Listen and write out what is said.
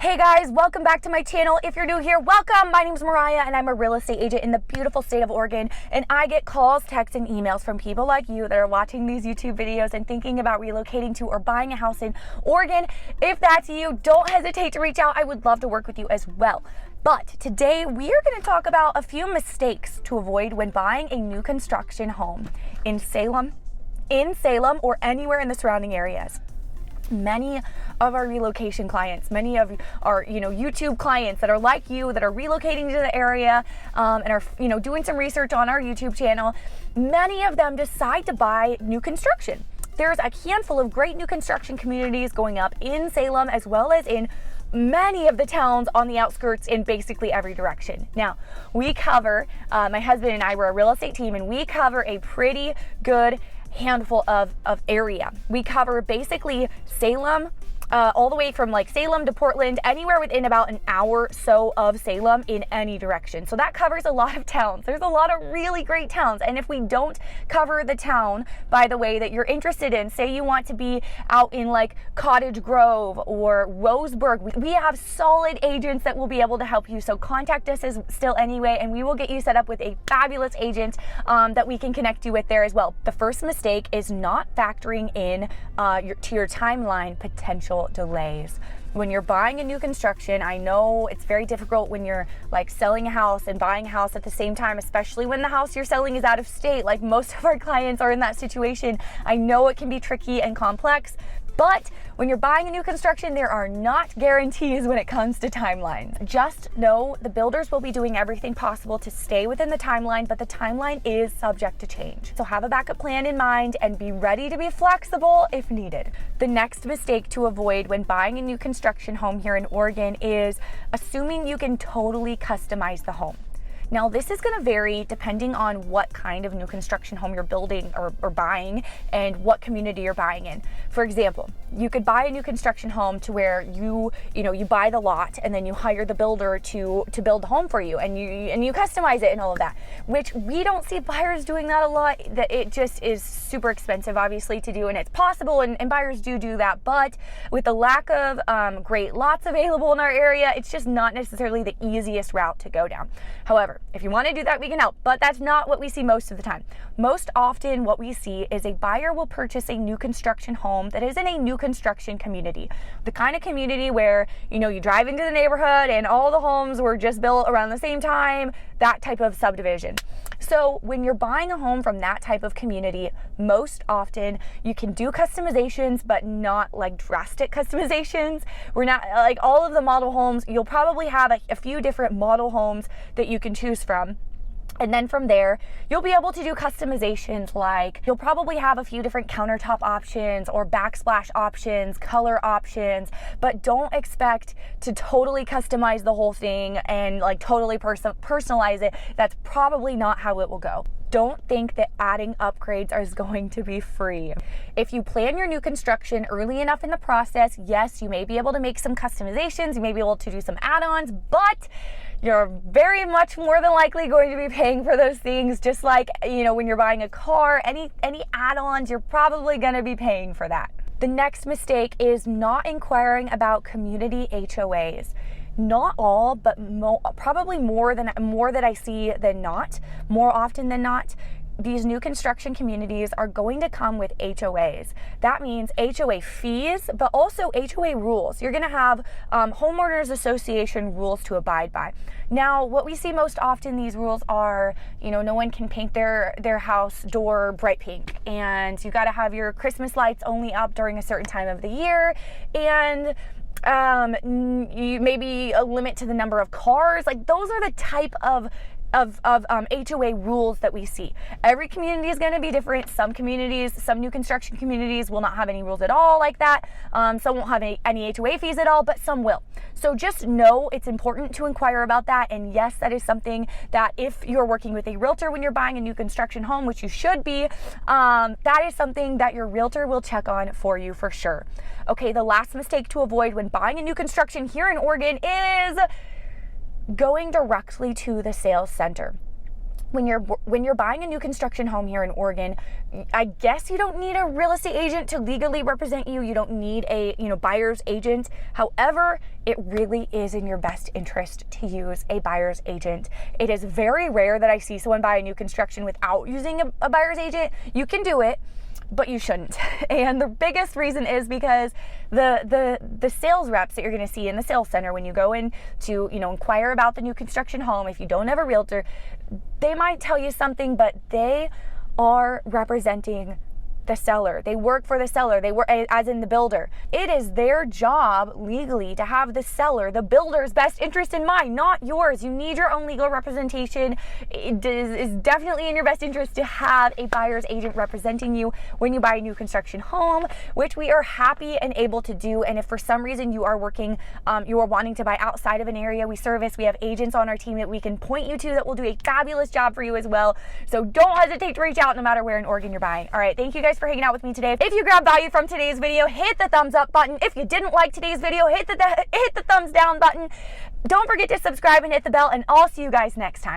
Hey guys, welcome back to my channel. If you're new here, welcome. My name's Mariah and I'm a real estate agent in the beautiful state of Oregon. And I get calls, texts, and emails from people like you that are watching these YouTube videos and thinking about relocating to or buying a house in Oregon. If that's you, don't hesitate to reach out. I would love to work with you as well. But today we are going to talk about a few mistakes to avoid when buying a new construction home in Salem or anywhere in the surrounding areas. Many of our relocation clients, many of our YouTube clients that are like you, that are relocating to the area and are doing some research on our YouTube channel, many of them decide to buy new construction. There's a handful of great new construction communities going up in Salem as well as in many of the towns on the outskirts in basically every direction. Now, we cover, my husband and I were a real estate team, and we cover a pretty good handful of area. We cover basically Salem, all the way from like Salem to Portland, anywhere within about an hour so of Salem in any direction. So that covers a lot of towns. There's a lot of really great towns. And if we don't cover the town, by the way, that you're interested in, say you want to be out in like Cottage Grove or Roseburg, we have solid agents that will be able to help you. So contact us still anyway, and we will get you set up with a fabulous agent that we can connect you with there as well. The first mistake is not factoring in to your timeline potential delays. When you're buying a new construction, I know it's very difficult when you're like selling a house and buying a house at the same time, especially when the house you're selling is out of state. Like most of our clients are in that situation. I know it can be tricky and complex, but when you're buying a new construction, there are not guarantees when it comes to timelines. Just know the builders will be doing everything possible to stay within the timeline, but the timeline is subject to change. So have a backup plan in mind and be ready to be flexible if needed. The next mistake to avoid when buying a new construction home here in Oregon is assuming you can totally customize the home. Now, this is going to vary depending on what kind of new construction home you're building or buying and what community you're buying in. For example, you could buy a new construction home to where you buy the lot and then you hire the builder to build the home for you and you customize it and all of that, which we don't see buyers doing that a lot. That it just is super expensive, obviously, to do, and it's possible, and buyers do that, but with the lack of great lots available in our area, it's just not necessarily the easiest route to go down. However, if you want to do that, we can help, but that's not what we see most of the time. Most often what we see is a buyer will purchase a new construction home that is in a new construction community. The kind of community where, you drive into the neighborhood and all the homes were just built around the same time, that type of subdivision. So when you're buying a home from that type of community, most often you can do customizations, but not like drastic customizations. We're not like all of the model homes. You'll probably have a few different model homes that you can choose from. And then from there, you'll be able to do customizations like you'll probably have a few different countertop options or backsplash options, color options, but don't expect to totally customize the whole thing and like totally personalize it. That's probably not how it will go. Don't think that adding upgrades is going to be free. If you plan your new construction early enough in the process, yes, you may be able to make some customizations, you may be able to do some add-ons, but you're very much more than likely going to be paying for those things. Just like, when you're buying a car, any add-ons, you're probably going to be paying for that. The next mistake is not inquiring about community HOAs. Not all, but probably more that I see than not, more often than not. These new construction communities are going to come with HOAs. That means HOA fees, but also HOA rules. You're going to have homeowners association rules to abide by. Now, what we see most often, these rules are, no one can paint their house door bright pink, and you got to have your Christmas lights only up during a certain time of the year, and you maybe a limit to the number of cars. Like those are the type of HOA rules that we see. Every community is going to be different. Some new construction communities will not have any rules at all like that. Some won't have any HOA fees at all, but some will. So just know it's important to inquire about that. And yes, that is something that if you're working with a realtor when you're buying a new construction home, which you should be, that is something that your realtor will check on for you for sure. Okay, the last mistake to avoid when buying a new construction here in Oregon is going directly to the sales center. when you're buying a new construction home here in Oregon, I guess you don't need a real estate agent to legally represent you. You don't need a, buyer's agent. However, it really is in your best interest to use a buyer's agent. It is very rare that I see someone buy a new construction without using a buyer's agent. You can do it, but you shouldn't. And the biggest reason is because the sales reps that you're going to see in the sales center when you go in to, inquire about the new construction home, if you don't have a realtor, they might tell you something, but they are representing the seller. They work for the seller. They work as in the builder. It is their job legally to have the seller, the builder's best interest in mind, not yours. You need your own legal representation. It is definitely in your best interest to have a buyer's agent representing you when you buy a new construction home, which we are happy and able to do. And if for some reason you are wanting to buy outside of an area we service, we have agents on our team that we can point you to that will do a fabulous job for you as well. So don't hesitate to reach out no matter where in Oregon you're buying. All right, thank you guys for hanging out with me today. If you grabbed value from today's video, hit the thumbs up button. If you didn't like today's video, hit the thumbs down button. Don't forget to subscribe and hit the bell, and I'll see you guys next time.